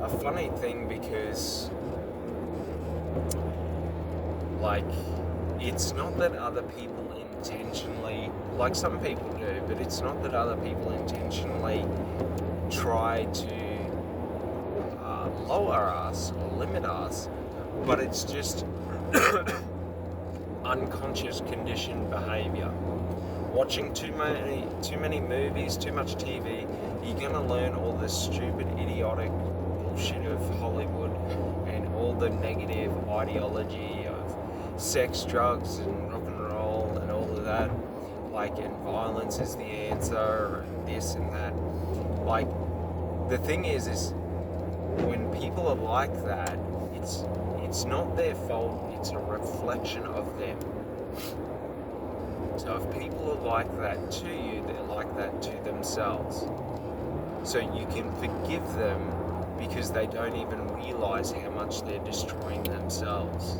a funny thing because, like, it's not that other people intentionally, like some people do, but it's not that other people intentionally try to lower us or limit us, but it's just unconscious conditioned behavior. Watching too many movies, too much TV, you're gonna learn all this stupid, idiotic bullshit of Hollywood and all the negative ideology of sex, drugs, and rock and roll and all of that. Like, and violence is the answer, and this and that. Like, the thing is when people are like that, it's not their fault. It's a reflection of them. So if people are like that to you, they're like that to themselves. So you can forgive them because they don't even realize how much they're destroying themselves.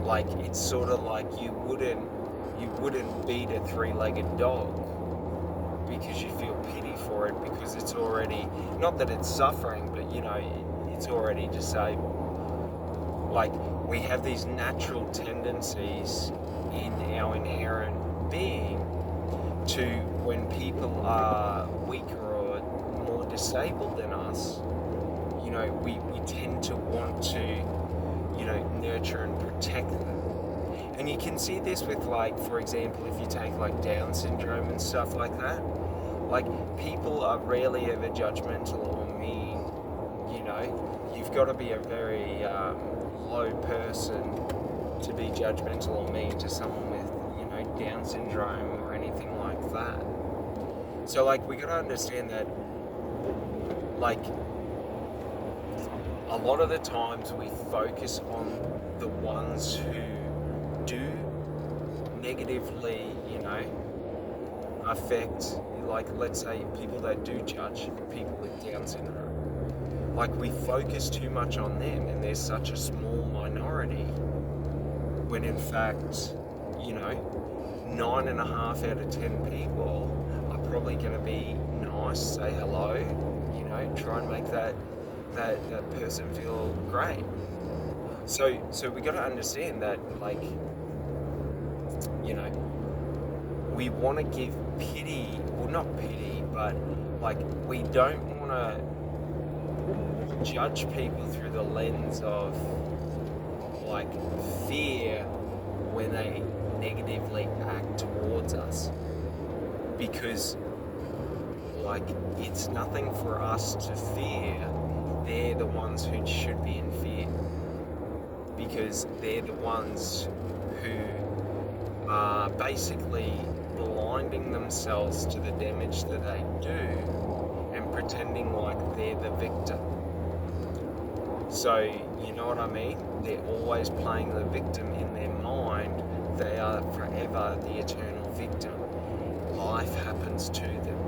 Like, it's sort of like you wouldn't beat a three-legged dog because you feel pity for it, because it's already, not that it's suffering, but it's already disabled. Like, we have these natural tendencies in our inherent being to, when people are weaker or more disabled than us, we tend to want to, nurture and protect them. And you can see this with, like, for example, if you take like Down syndrome and stuff like that, like, people are rarely ever judgmental or mean. You've got to be a very low person to be judgmental or mean to someone with, Down syndrome or anything like that. So, like, we got to understand that, like, a lot of the times we focus on the ones who do negatively, affect, like, let's say, people that do judge people with Down syndrome. Like, we focus too much on them, and they're such a small minority, when in fact, 9.5 out of 10 people are probably going to be nice, say hello, try and make that person feel great. So we got to understand that, like, we want to give pity, well, not pity, but, like, we don't want to judge people through the lens of, like, fear when they negatively act towards us, because, like, it's nothing for us to fear. They're the ones who should be in fear, because they're the ones who are basically blinding themselves to the damage that they do and pretending like they're the victim. So, you know what I mean? They're always playing the victim in their mind. They are forever the eternal victim. Life happens to them.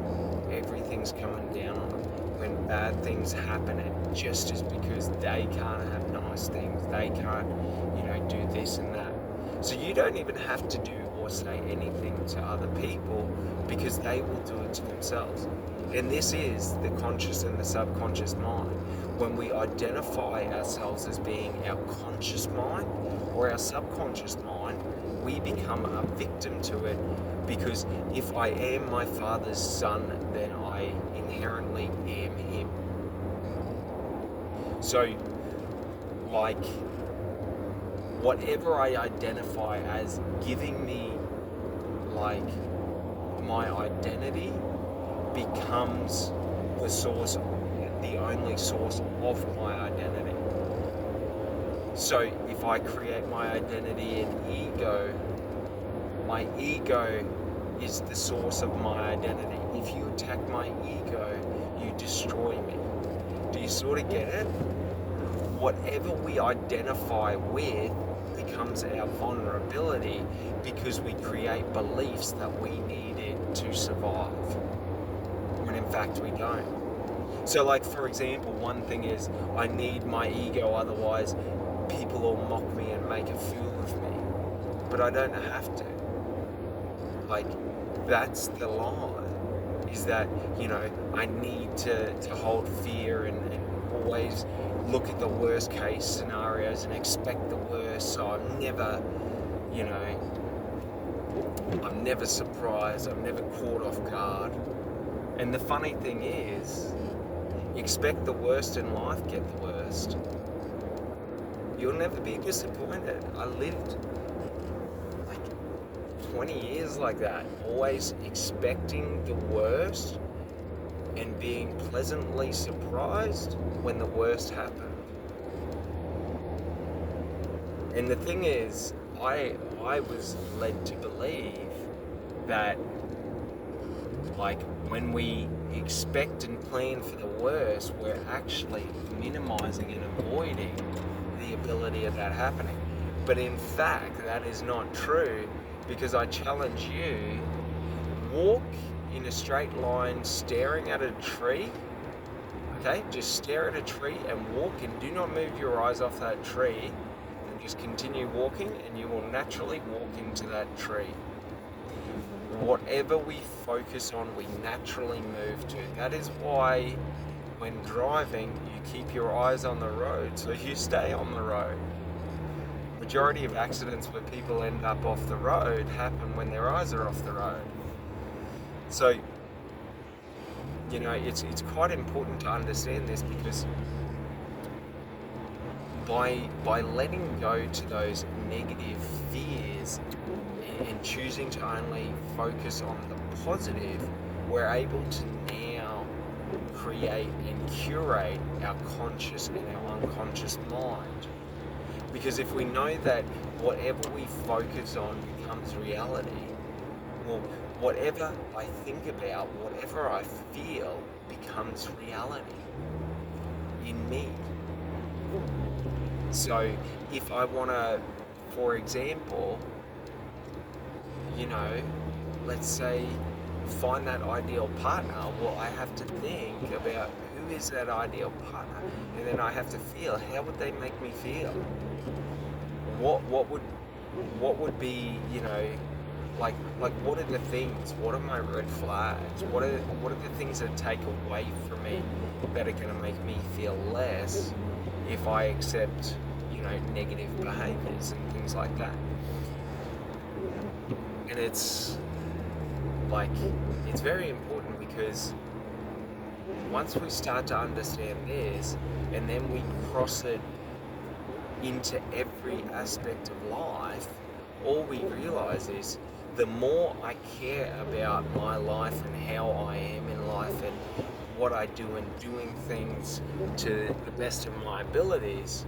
Everything's coming down on them. When bad things happen, it just is because they can't have nice things. They can't, do this and that. So you don't even have to do or say anything to other people, because they will do it to themselves. And this is the conscious and the subconscious mind. When we identify ourselves as being our conscious mind or our subconscious mind, we become a victim to it, because if I am my Father's son, then I inherently am him. So, like, whatever I identify as giving me, like, my identity becomes the source, the only source of my identity. So if I create my identity in ego, my ego is the source of my identity. If you attack my ego, you destroy me. Do you sort of get it? Whatever we identify with becomes our vulnerability, because we create beliefs that we need it to survive, when in fact we don't. So, like, for example, one thing is, I need my ego, otherwise people will mock me and make a fool of me. But I don't have to. Like, that's the lie, is that, I need to hold fear and always look at the worst case scenarios and expect the worst, so I'm never, you know, I'm never surprised, I'm never caught off guard. And the funny thing is, expect the worst in life, get the worst. You'll never be disappointed. I lived like 20 years like that, always expecting the worst and being pleasantly surprised when the worst happened. And the thing is, I was led to believe that, like, when we expect and plan for the worst, we're actually minimizing and avoiding the ability of that happening. But in fact, that is not true, because I challenge you, walk in a straight line staring at a tree, okay? Just stare at a tree and walk, and do not move your eyes off that tree, and just continue walking, and you will naturally walk into that tree. Whatever we focus on, we naturally move to. That is why when driving, you keep your eyes on the road, so you stay on the road. Majority of accidents where people end up off the road happen when their eyes are off the road. So, you know, it's quite important to understand this, because by letting go to those negative fears and choosing to only focus on the positive, we're able to now create and curate our conscious and our unconscious mind. Because if we know that whatever we focus on becomes reality, well, whatever I think about, whatever I feel becomes reality in me. So if I want to, for example, you know, let's say find that ideal partner, well, I have to think about who is that ideal partner, and then I have to feel, how would they make me feel? What would be, you know, like what are the things? What are my red flags? What are the things that take away from me that are going to make me feel less if I accept, you know, negative behaviors and things like that? And it's like, it's very important, because once we start to understand this, and then we cross it into every aspect of life, all we realize is the more I care about my life and how I am in life and what I do and doing things to the best of my abilities,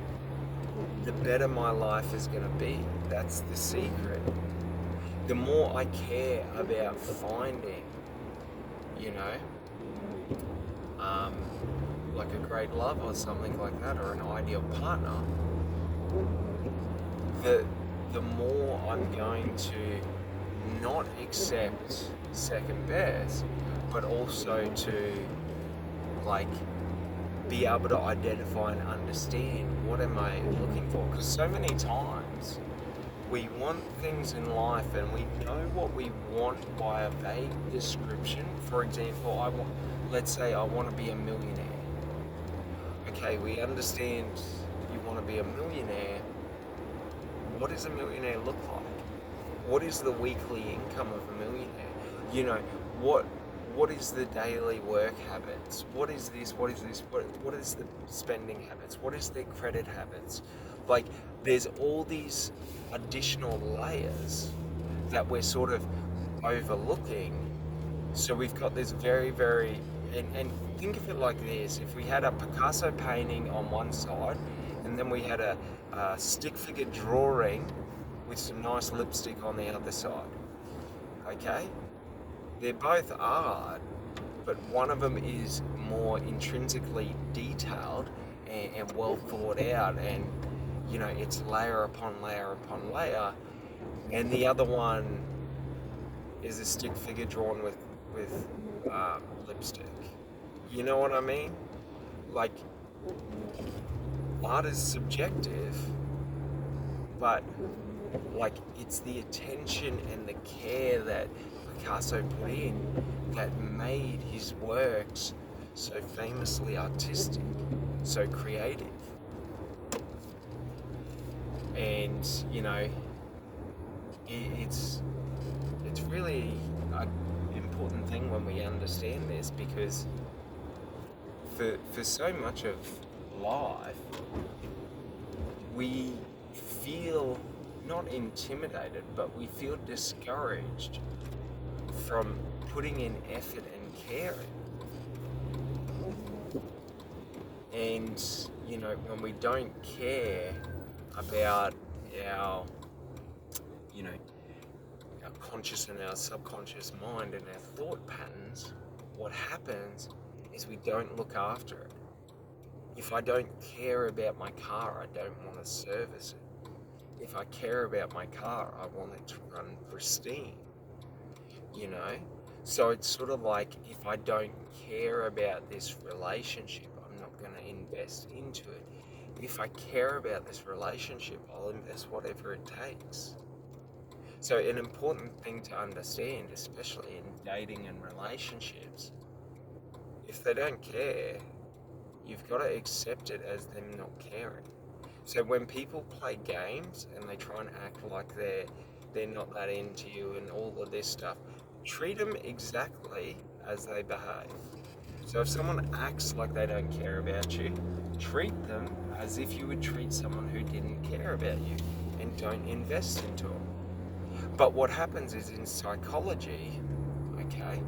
the better my life is going to be. That's the secret. The more I care about finding, you know, like a great love or something like that, or an ideal partner, the more I'm going to not accept second best, but also to, like, be able to identify and understand what am I looking for. Because so many times we want things in life and we know what we want by a vague description. For example, let's say I want to be a millionaire. Okay, we understand you want to be a millionaire. What does a millionaire look like? What is the weekly income of a millionaire? You know, what is the daily work habits? What is this? What is this? What is the spending habits? What is their credit habits? Like, there's all these additional layers that we're sort of overlooking. So we've got this very, very, and think of it like this: if we had a Picasso painting on one side, and then we had a stick figure drawing with some nice lipstick on the other side, okay? They're both art, but one of them is more intrinsically detailed and well thought out, and, you know, it's layer upon layer upon layer, and the other one is a stick figure drawn with lipstick. You know what I mean? Like, art is subjective, but, like, it's the attention and the care that Picasso put in that made his works so famously artistic. so creative. And it's really an important thing when we understand this, because for so much of life we feel not intimidated, but we feel discouraged from putting in effort and caring. And when we don't care about our you know our conscious and our subconscious mind and our thought patterns, what happens is we don't look after it. If I don't care about my car, I don't want to service it. If I care about my car, I want it to run pristine, you know? So it's sort of like, if I don't care about this relationship, I'm not going to invest into it. If I care about this relationship, I'll invest whatever it takes. So an important thing to understand, especially in dating and relationships, if they don't care, you've got to accept it as them not caring. So when people play games and they try and act like they're not that into you and all of this stuff, treat them exactly as they behave. So if someone acts like they don't care about you, treat them as if you would treat someone who didn't care about you, and don't invest into them. But what happens is, in psychology, okay,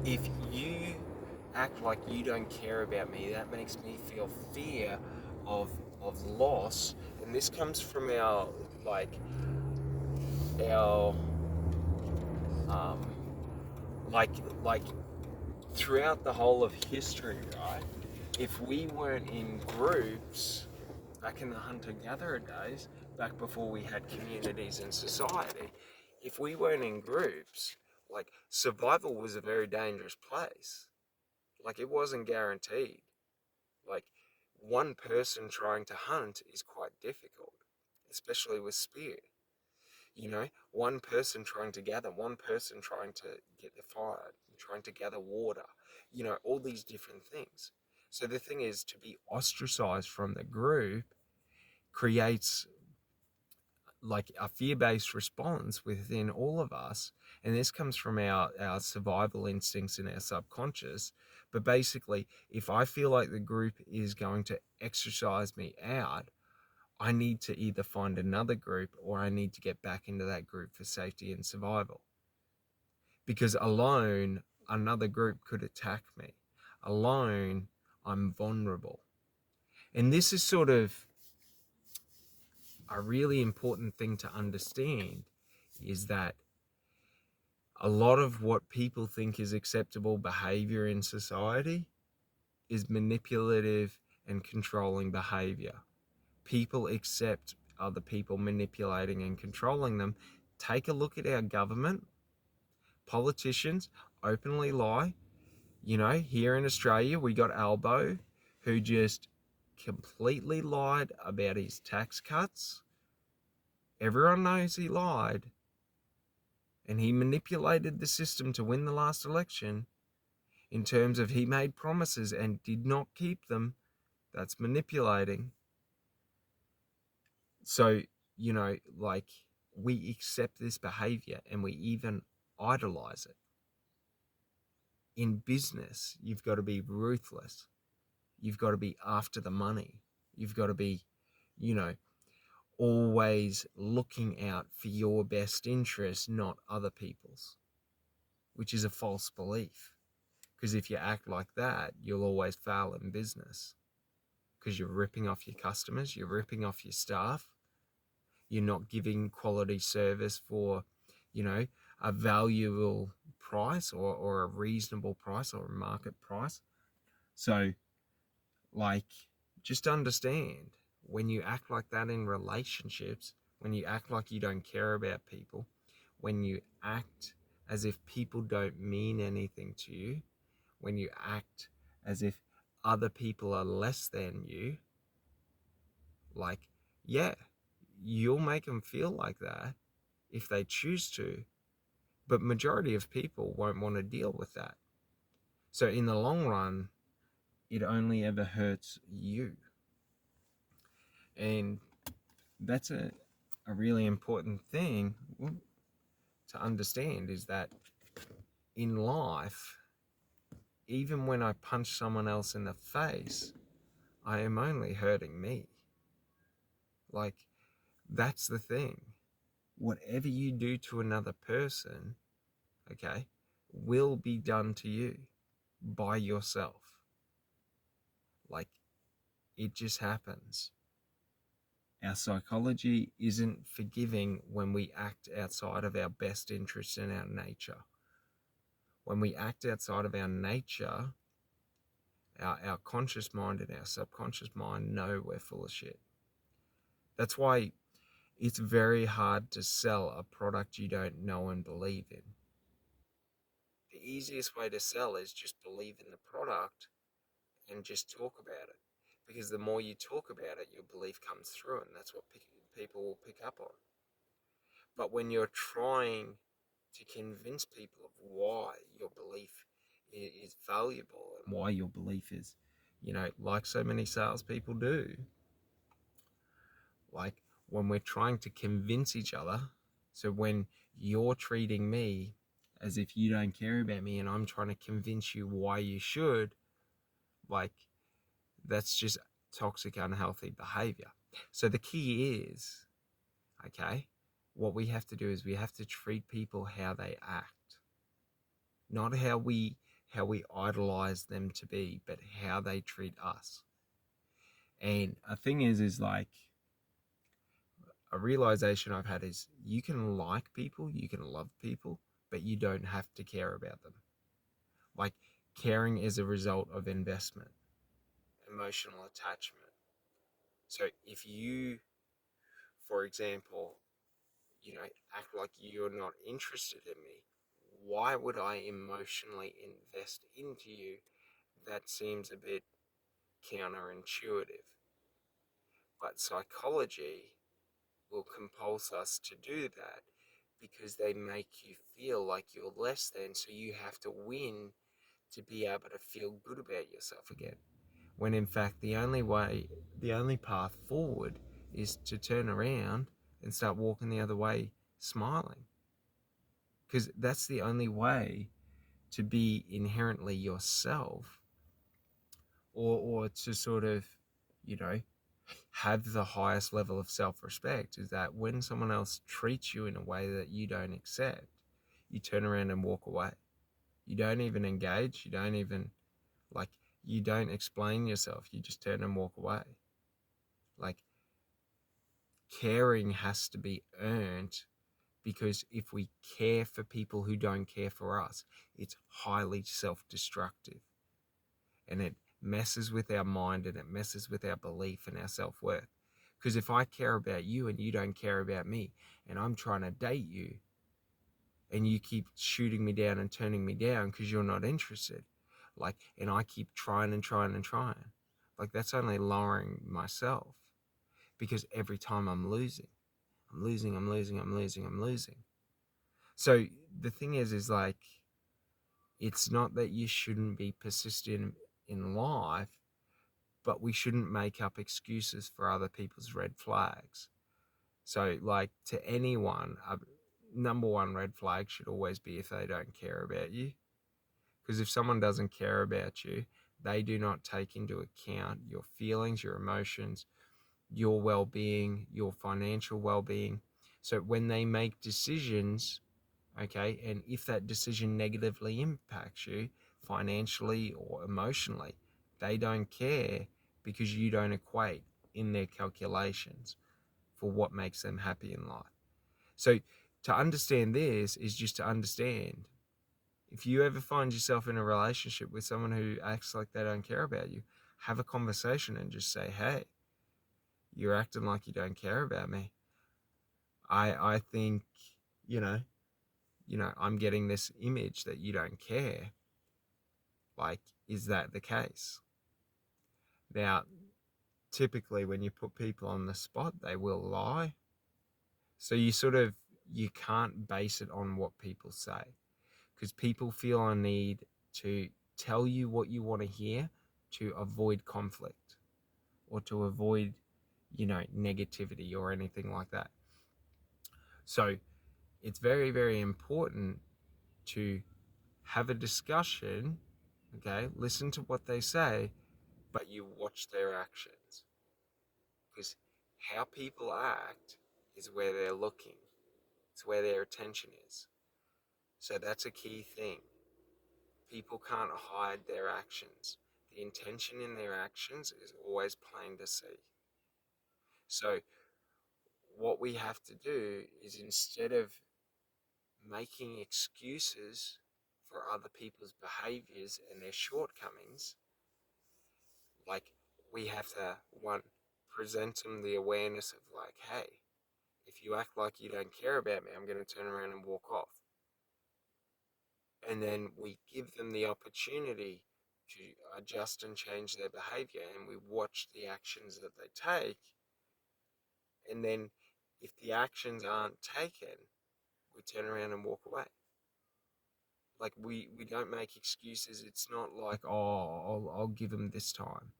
if you act like you don't care about me, that makes me feel fear of loss. And this comes from our our um like like throughout the whole of history, right? If we weren't in groups back in the hunter-gatherer days, back before we had communities and society, if we weren't in groups, like, survival was a very dangerous place. Like, it wasn't guaranteed. Like, one person trying to hunt is quite difficult, especially with spear. One person trying to gather, one person trying to get the fire, trying to gather water, all these different things. So the thing is, to be ostracized from the group creates like a fear-based response within all of us. And this comes from our survival instincts in our subconscious. But basically, if I feel like the group is going to exercise me out, I need to either find another group, or I need to get back into that group for safety and survival. Because alone, another group could attack me. Alone, I'm vulnerable. And this is sort of a really important thing to understand, is that a lot of what people think is acceptable behavior in society is manipulative and controlling behavior. People accept other people manipulating and controlling them. Take a look at our government. Politicians openly lie. Here in Australia, we got Albo, who just completely lied about his tax cuts. Everyone knows he lied. And he manipulated the system to win the last election. In terms of, he made promises and did not keep them. That's manipulating. So, we accept this behavior and we even idolize it. In business, you've got to be ruthless. You've got to be after the money. You've got to be, always looking out for your best interest, not other people's, which is a false belief. Because if you act like that, you'll always fail in business. Because you're ripping off your customers, you're ripping off your staff, you're not giving quality service for, a valuable price, or a reasonable price, or a market price. So, just understand, when you act like that in relationships, when you act like you don't care about people, when you act as if people don't mean anything to you, when you act as if other people are less than you, yeah, you'll make them feel like that if they choose to, but majority of people won't want to deal with that. So in the long run, it only ever hurts you. And that's a really important thing to understand, is that in life, even when I punch someone else in the face, I am only hurting me. Like, that's the thing. Whatever you do to another person, okay, will be done to you by yourself. Like, it just happens. Our psychology isn't forgiving when we act outside of our best interests and our nature. When we act outside of our nature, our conscious mind and our subconscious mind know we're full of shit. That's why it's very hard to sell a product you don't know and believe in. The easiest way to sell is just believe in the product and just talk about it. Because the more you talk about it, your belief comes through, and that's what people will pick up on. But when you're trying to convince people of why your belief is valuable and why your belief is, like so many salespeople do, like when we're trying to convince each other, so when you're treating me as if you don't care about me and I'm trying to convince you why you should, like, that's just toxic, unhealthy behavior. So the key is, okay, what we have to do is we have to treat people how they act, not how we idolize them to be, but how they treat us. And a thing is like, a realization I've had is, you can like people, you can love people, but you don't have to care about them. Like, caring is a result of investment, emotional attachment. So if you, for example, act like you're not interested in me, why would I emotionally invest into you? That seems a bit counterintuitive. But psychology will compulse us to do that because they make you feel like you're less than, so you have to win to be able to feel good about yourself again. When in fact, the only path forward is to turn around and start walking the other way smiling. Because that's the only way to be inherently yourself, or to sort of, you know, have the highest level of self-respect, is that when someone else treats you in a way that you don't accept, you turn around and walk away. You don't even engage. You don't even, like, you don't explain yourself. You just turn and walk away. Like, caring has to be earned, because if we care for people who don't care for us, it's highly self-destructive. And it messes with our mind, and it messes with our belief and our self-worth. Because if I care about you and you don't care about me, and I'm trying to date you, and you keep shooting me down and turning me down because you're not interested, like, and I keep trying and trying and trying, like, that's only lowering myself, because every time I'm losing, I'm losing, I'm losing, I'm losing, I'm losing. So the thing is like, it's not that you shouldn't be persistent in life, but we shouldn't make up excuses for other people's red flags. So, like, to anyone, number one red flag should always be if they don't care about you. Because if someone doesn't care about you, they do not take into account your feelings, your emotions, your well-being, your financial well-being. So when they make decisions, okay, and if that decision negatively impacts you financially or emotionally, they don't care, because you don't equate in their calculations for what makes them happy in life. So to understand this is just to understand, if you ever find yourself in a relationship with someone who acts like they don't care about you, have a conversation and just say, hey, you're acting like you don't care about me. I think, you know, I'm getting this image that you don't care. Like, is that the case? Now, typically when you put people on the spot, they will lie. So you can't base it on what people say, because people feel a need to tell you what you want to hear, to avoid conflict or to avoid, negativity or anything like that. So it's very, very important to have a discussion, okay? Listen to what they say, but you watch their actions. Because how people act is where they're looking, it's where their attention is. So that's a key thing. People can't hide their actions. The intention in their actions is always plain to see. So, what we have to do is instead of making excuses for other people's behaviors and their shortcomings, like we have to, one, present them the awareness of, like, hey, if you act like you don't care about me, I'm going to turn around and walk off. And then we give them the opportunity to adjust and change their behavior, and we watch the actions that they take. And then if the actions aren't taken, we turn around and walk away. Like we don't make excuses. It's not like, oh, I'll give them this time.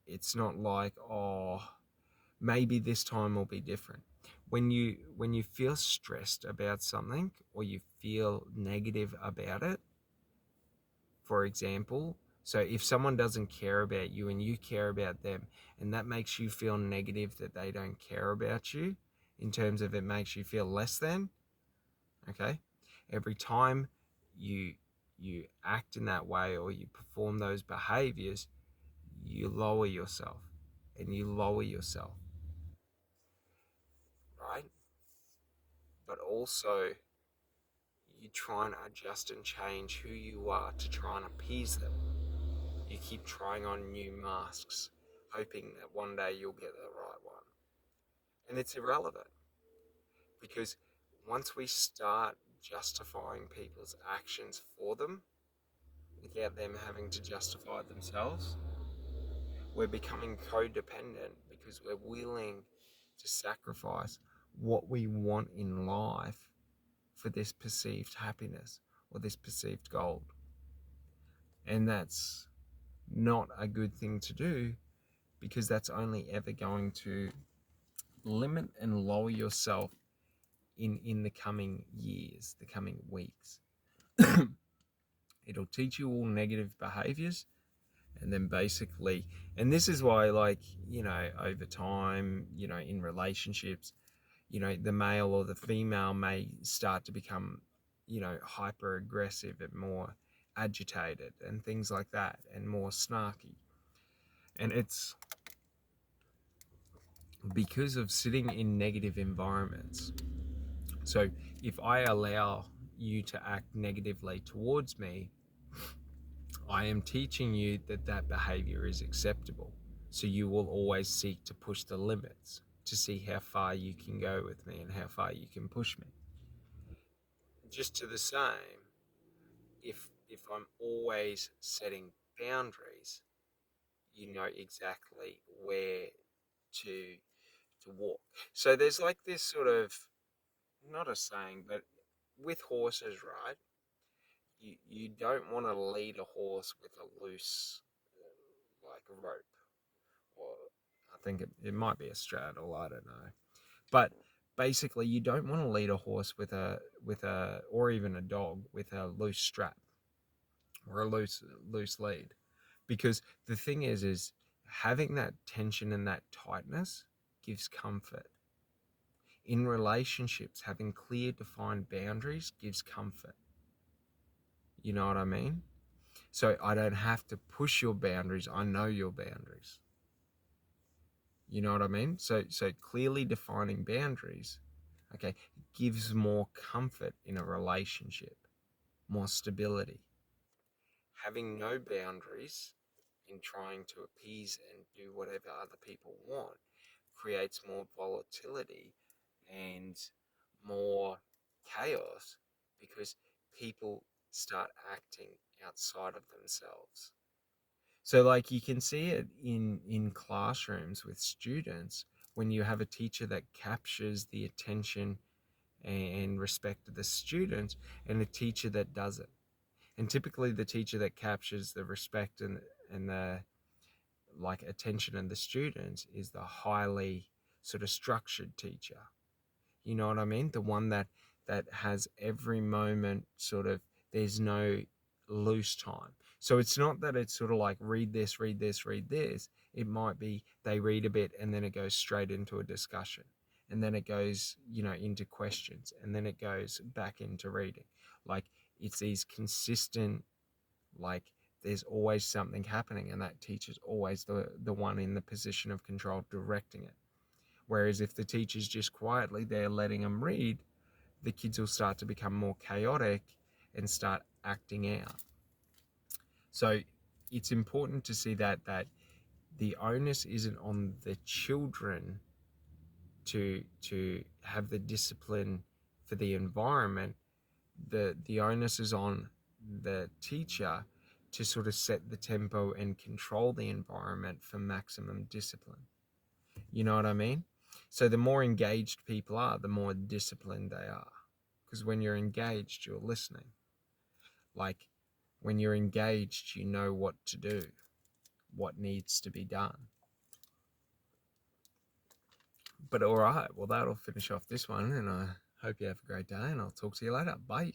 It's not like, oh, maybe this time will be different. When you feel stressed about something or you feel negative about it, for example, so if someone doesn't care about you and you care about them, and that makes you feel negative that they don't care about you, in terms of it makes you feel less than, okay? Every time you you act in that way or you perform those behaviors, you lower yourself and you lower yourself, right? But also you try and adjust and change who you are to try and appease them. You keep trying on new masks, hoping that one day you'll get the right one. And it's irrelevant because once we start justifying people's actions for them without them having to justify themselves, we're becoming codependent because we're willing to sacrifice what we want in life for this perceived happiness or this perceived gold. And that's not a good thing to do because that's only ever going to limit and lower yourself in the coming years, the coming weeks. It'll teach you all negative behaviors, and then basically, and this is why, like, over time, in relationships, the male or the female may start to become, hyper aggressive and more agitated and things like that, and more snarky. And it's because of sitting in negative environments. So if I allow you to act negatively towards me, I am teaching you that that behavior is acceptable. So you will always seek to push the limits to see how far you can go with me and how far you can push me. Just to the same, if I'm always setting boundaries, you know exactly where to walk. So there's like this sort of, not a saying, but with horses, right? You don't want to lead a horse with a loose, like, rope, or I think it might be a straddle, I don't know. But basically, you don't want to lead a horse with a or even a dog with a loose strap or a loose lead, because the thing is having that tension and that tightness gives comfort. In relationships, having clear, defined boundaries gives comfort. You know what I mean? So I don't have to push your boundaries. I know your boundaries. You know what I mean? So clearly defining boundaries, okay, gives more comfort in a relationship, more stability. Having no boundaries in trying to appease and do whatever other people want creates more volatility and more chaos because people start acting outside of themselves. So, like, you can see it in classrooms with students when you have a teacher that captures the attention and respect of the students and a teacher that doesn't. And typically the teacher that captures the respect and the like attention of the students is the highly sort of structured teacher. You know what I mean? The one that has every moment sort of, there's no loose time. So it's not that it's sort of like read this, read this, read this. It might be they read a bit and then it goes straight into a discussion. And then it goes, into questions, and then it goes back into reading. Like, it's these consistent, like, there's always something happening, and that teacher's always the one in the position of control directing it. Whereas if the teacher's just quietly there letting them read, the kids will start to become more chaotic and start acting out. So it's important to see that the onus isn't on the children to have the discipline for the environment. The onus is on the teacher to sort of set the tempo and control the environment for maximum discipline. You know what I mean? So the more engaged people are, the more disciplined they are. Because when you're engaged, you're listening. Like, when you're engaged, you know what to do, what needs to be done. But all right, well, that'll finish off this one, and I hope you have a great day, and I'll talk to you later. Bye.